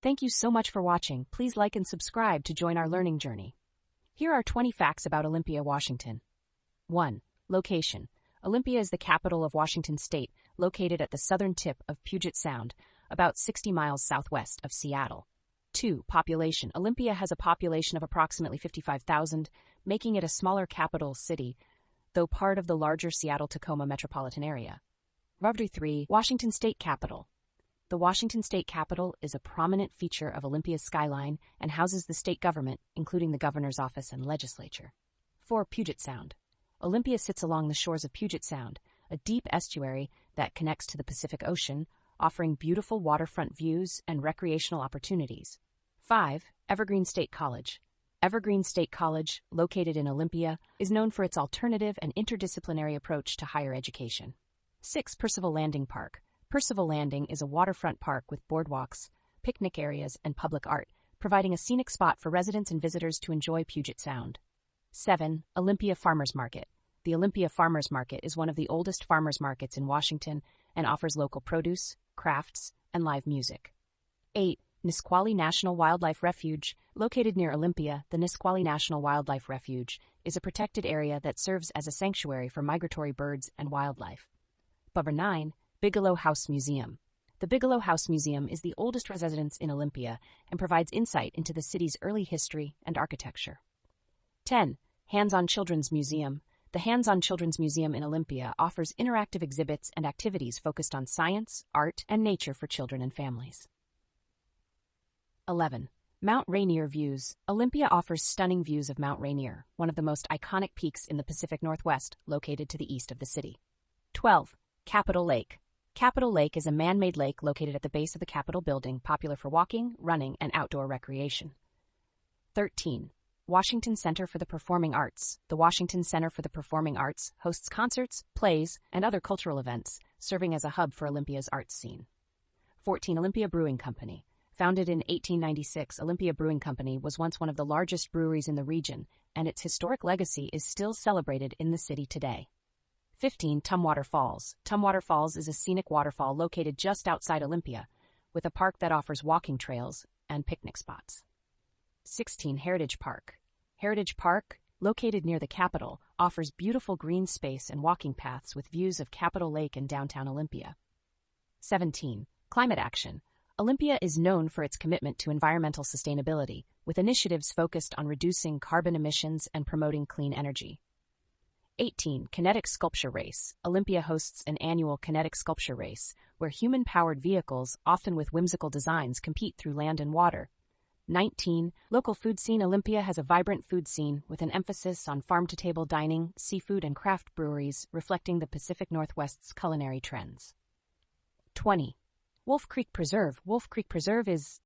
Thank you so much for watching. Please like and subscribe to join our learning journey. Here are 20 facts about Olympia, Washington. 1. Location. Olympia is the capital of Washington State, located at the southern tip of Puget Sound, about 60 miles southwest of Seattle. 2. Population. Olympia has a population of approximately 55,000, making it a smaller capital city, though part of the larger Seattle-Tacoma metropolitan area. 3. Washington State Capitol. The Washington State Capitol is a prominent feature of Olympia's skyline and houses the state government, including the governor's office and legislature. 4. Puget Sound. Olympia sits along the shores of Puget Sound, a deep estuary that connects to the Pacific Ocean, offering beautiful waterfront views and recreational opportunities. 5. Evergreen State College. Evergreen State College, located in Olympia, is known for its alternative and interdisciplinary approach to higher education. 6. Percival Landing Park. Percival Landing is a waterfront park with boardwalks, picnic areas, and public art, providing a scenic spot for residents and visitors to enjoy Puget Sound. 7. Olympia Farmers Market. The Olympia Farmers Market is one of the oldest farmers markets in Washington and offers local produce, crafts, and live music. 8. Nisqually National Wildlife Refuge. Located near Olympia, the Nisqually National Wildlife Refuge is a protected area that serves as a sanctuary for migratory birds and wildlife. 9. Bigelow House Museum. The Bigelow House Museum is the oldest residence in Olympia and provides insight into the city's early history and architecture. 10. Hands-on Children's Museum. The Hands-on Children's Museum in Olympia offers interactive exhibits and activities focused on science, art, and nature for children and families. 11. Mount Rainier Views. Olympia offers stunning views of Mount Rainier, one of the most iconic peaks in the Pacific Northwest, located to the east of the city. 12. Capitol Lake. Capitol Lake is a man-made lake located at the base of the Capitol building, popular for walking, running, and outdoor recreation. 13. Washington Center for the Performing Arts. The Washington Center for the Performing Arts hosts concerts, plays, and other cultural events, serving as a hub for Olympia's arts scene. 14. Olympia Brewing Company. Founded in 1896, Olympia Brewing Company was once one of the largest breweries in the region, and its historic legacy is still celebrated in the city today. 15. Tumwater Falls. Tumwater Falls is a scenic waterfall located just outside Olympia, with a park that offers walking trails and picnic spots. 16. Heritage Park. Heritage Park, located near the Capitol, offers beautiful green space and walking paths with views of Capitol Lake and downtown Olympia. 17. Climate Action. Olympia is known for its commitment to environmental sustainability, with initiatives focused on reducing carbon emissions and promoting clean energy. 18. Kinetic Sculpture Race. Olympia hosts an annual kinetic sculpture race, where human-powered vehicles, often with whimsical designs, compete through land and water. 19. Local food scene. Olympia has a vibrant food scene with an emphasis on farm-to-table dining, seafood, and craft breweries, reflecting the Pacific Northwest's culinary trends. 20. Wolf Creek Preserve. Wolf Creek Preserve is